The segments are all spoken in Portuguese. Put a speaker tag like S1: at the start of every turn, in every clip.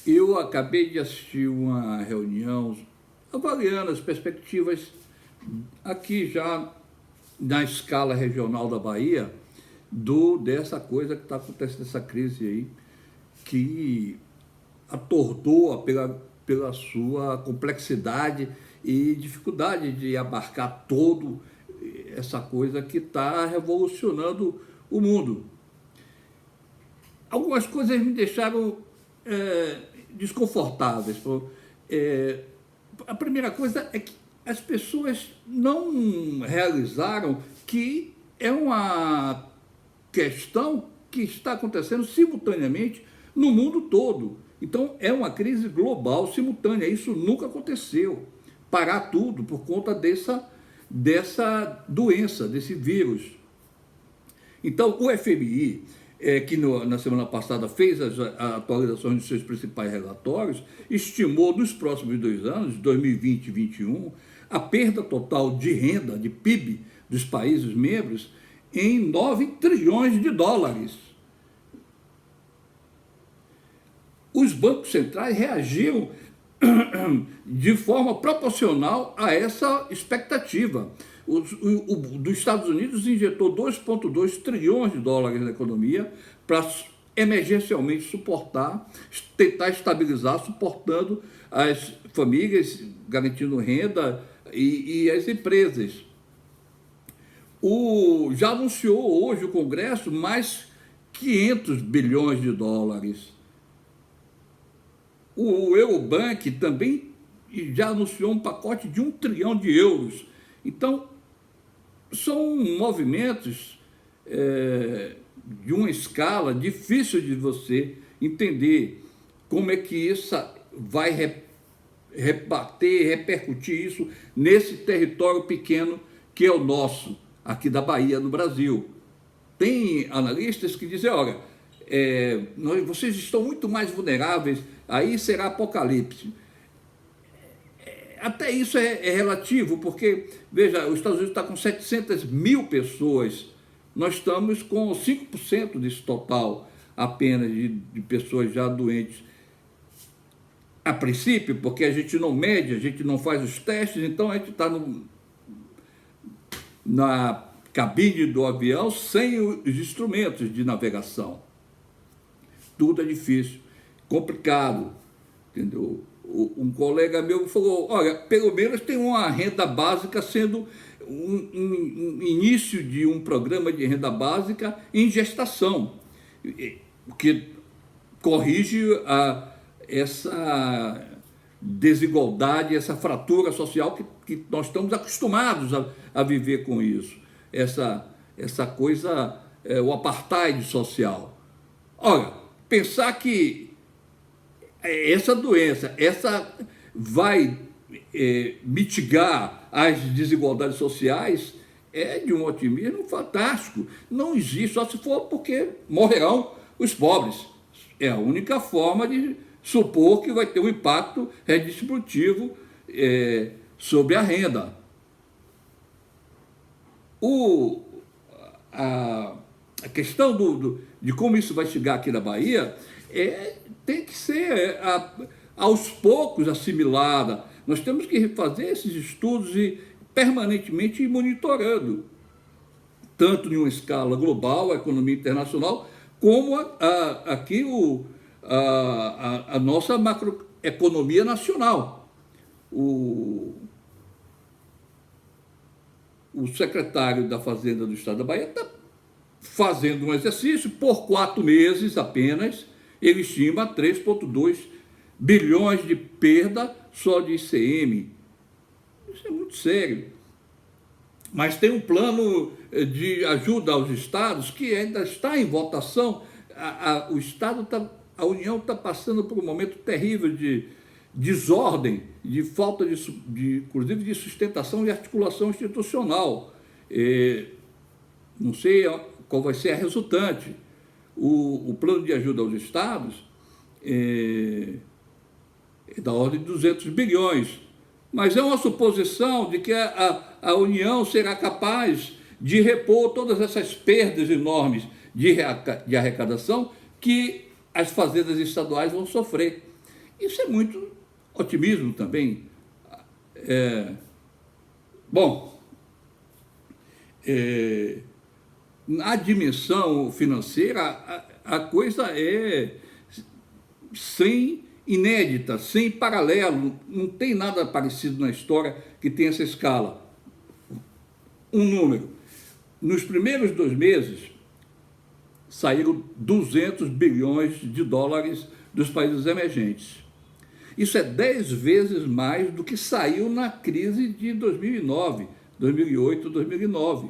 S1: Eu acabei de assistir uma reunião avaliando as perspectivas aqui já na escala regional da Bahia dessa coisa que está acontecendo, essa crise aí, que atordoa pela sua complexidade e dificuldade de abarcar todo essa coisa que está revolucionando o mundo. Algumas coisas me deixaram desconfortáveis. A primeira coisa é que as pessoas não realizaram que é uma questão que está acontecendo simultaneamente no mundo todo. Então, é uma crise global simultânea. Isso nunca aconteceu. Parar tudo por conta dessa doença, desse vírus. Então, o FMI, que na semana passada fez as atualizações dos seus principais relatórios, estimou nos próximos 2 anos, 2020 e 2021, a perda total de renda, de PIB, dos países membros em 9 trilhões de dólares. Os bancos centrais reagiram de forma proporcional a essa expectativa. Dos Estados Unidos injetou 2,2 trilhões de dólares na economia para emergencialmente tentar estabilizar, suportando as famílias, garantindo renda e as empresas. Já anunciou hoje o Congresso mais 500 bilhões de dólares. O Eurobank também já anunciou um pacote de 1 trilhão de euros. Então, são movimentos de uma escala difícil de você entender como é que isso vai repercutir isso nesse território pequeno que é o nosso, aqui da Bahia, no Brasil. Tem analistas que dizem, olha, vocês estão muito mais vulneráveis, aí será apocalipse. Até isso é relativo, porque, veja, os Estados Unidos está com 700 mil pessoas, nós estamos com 5% desse total apenas de pessoas já doentes. A princípio, porque a gente não mede, a gente não faz os testes, então a gente está na cabine do avião sem os instrumentos de navegação. Tudo é difícil, complicado, entendeu? Um colega meu falou, olha, pelo menos tem uma renda básica sendo um início de um programa de renda básica em gestação, que corrige essa desigualdade, essa fratura social que nós estamos acostumados a viver com isso, essa coisa, o apartheid social. Olha, pensar que essa doença, vai mitigar as desigualdades sociais, é de um otimismo fantástico. Não existe, só se for porque morrerão os pobres. É a única forma de supor que vai ter um impacto redistributivo sobre a renda. A questão de como isso vai chegar aqui na Bahia tem que ser aos poucos assimilada. Nós temos que fazer esses estudos e permanentemente ir monitorando, tanto em uma escala global, a economia internacional, como aqui a nossa macroeconomia nacional. O secretário da Fazenda do Estado da Bahia está fazendo um exercício por 4 meses apenas. Ele estima 3,2 bilhões de perda só de ICM. Isso é muito sério. Mas tem um plano de ajuda aos estados que ainda está em votação. A União está passando por um momento terrível de desordem, de falta inclusive de sustentação e articulação institucional. Não sei qual vai ser a resultante. O plano de ajuda aos estados é da ordem de 200 bilhões, mas é uma suposição de que a União será capaz de repor todas essas perdas enormes de arrecadação que as fazendas estaduais vão sofrer. Isso é muito otimismo também. Bom, na dimensão financeira, a coisa é sem inédita, sem paralelo, não tem nada parecido na história que tenha essa escala. Um número, nos primeiros 2 meses, saíram 200 bilhões de dólares dos países emergentes. Isso é 10 vezes mais do que saiu na crise de 2009, 2008, 2009.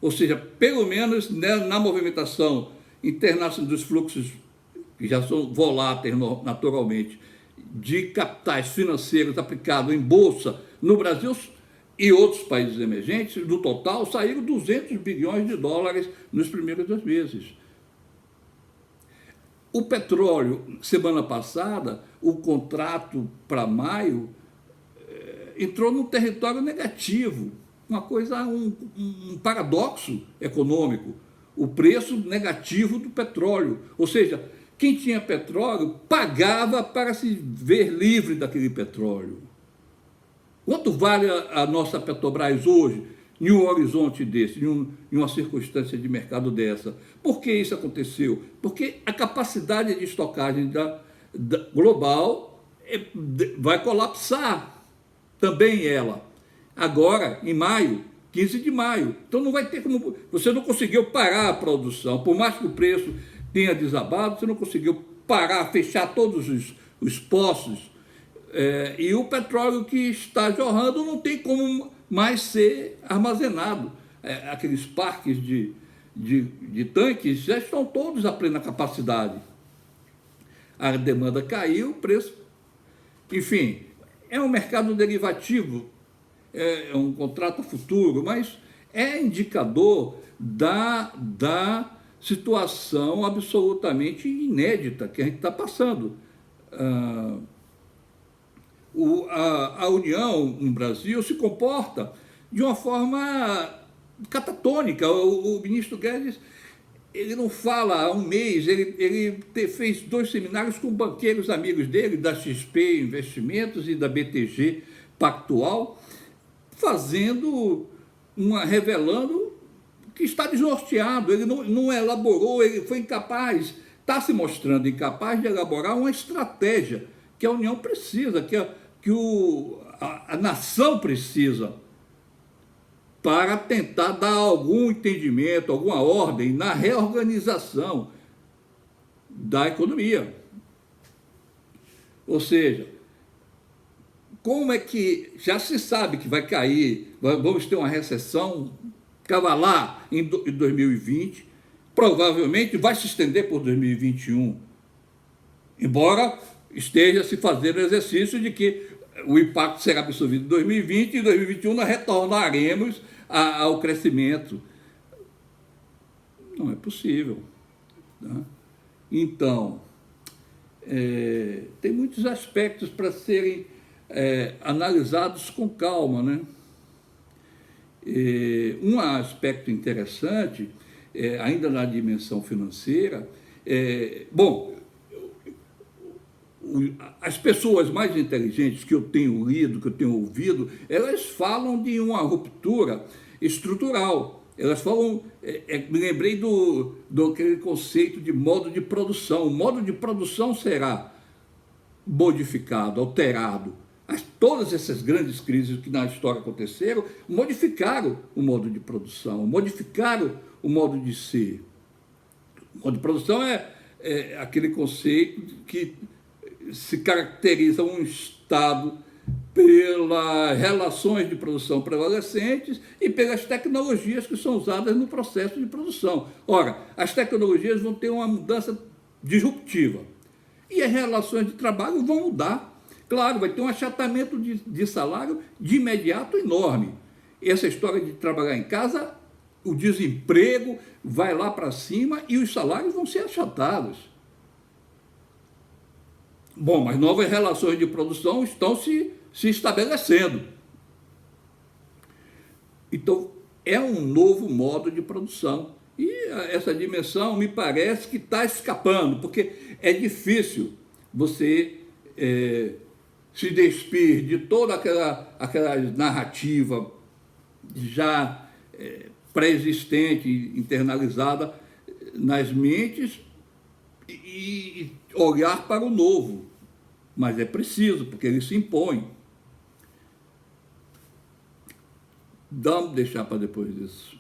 S1: Ou seja, pelo menos na movimentação internacional dos fluxos, que já são voláteis naturalmente, de capitais financeiros aplicados em bolsa no Brasil e outros países emergentes, no total saíram 200 bilhões de dólares nos primeiros 2 meses. O petróleo, semana passada, o contrato para maio entrou num território negativo, uma coisa, um paradoxo econômico, o preço negativo do petróleo. Ou seja, quem tinha petróleo pagava para se ver livre daquele petróleo. Quanto vale a nossa Petrobras hoje, em um horizonte desse, em uma circunstância de mercado dessa? Por que isso aconteceu? Porque a capacidade de estocagem global vai colapsar também ela. Agora, em maio, 15 de maio. Então não vai ter como... Você não conseguiu parar a produção. Por mais que o preço tenha desabado, você não conseguiu parar, fechar todos os poços. E o petróleo que está jorrando não tem como mais ser armazenado. Aqueles parques de tanques já estão todos a plena capacidade. A demanda caiu, o preço... Enfim, é um mercado derivativo, é um contrato futuro, mas é indicador da situação absolutamente inédita que a gente está passando. A União no Brasil se comporta de uma forma catatônica. O ministro Guedes, ele não fala há um mês, ele fez 2 seminários com banqueiros amigos dele, da XP Investimentos e da BTG Pactual, revelando que está desnorteado, ele não elaborou, ele foi incapaz, está se mostrando incapaz de elaborar uma estratégia que a União precisa, que a nação precisa, para tentar dar algum entendimento, alguma ordem na reorganização da economia. Ou seja, como é que já se sabe que vai cair, vamos ter uma recessão cavalar em 2020, provavelmente vai se estender por 2021, embora esteja se fazendo o exercício de que o impacto será absorvido em 2020 e em 2021 nós retornaremos ao crescimento. Não é possível. Tá? Então, tem muitos aspectos para serem analisados com calma, né? Um aspecto interessante, ainda na dimensão financeira, as pessoas mais inteligentes que eu tenho lido, que eu tenho ouvido, elas falam de uma ruptura estrutural. Elas falam, me lembrei do aquele conceito de modo de produção. O modo de produção será modificado, alterado. Todas essas grandes crises que na história aconteceram modificaram o modo de produção, modificaram o modo de ser. O modo de produção é aquele conceito que se caracteriza um Estado pelas relações de produção prevalecentes e pelas tecnologias que são usadas no processo de produção. Ora, as tecnologias vão ter uma mudança disruptiva e as relações de trabalho vão mudar. Claro, vai ter um achatamento de salário de imediato enorme. Essa história de trabalhar em casa, o desemprego vai lá para cima e os salários vão ser achatados. Bom, mas novas relações de produção estão se estabelecendo. Então, é um novo modo de produção. E essa dimensão me parece que está escapando, porque é difícil você se despir de toda aquela narrativa já pré-existente, internalizada nas mentes e olhar para o novo. Mas é preciso, porque ele se impõe. Vamos deixar para depois disso.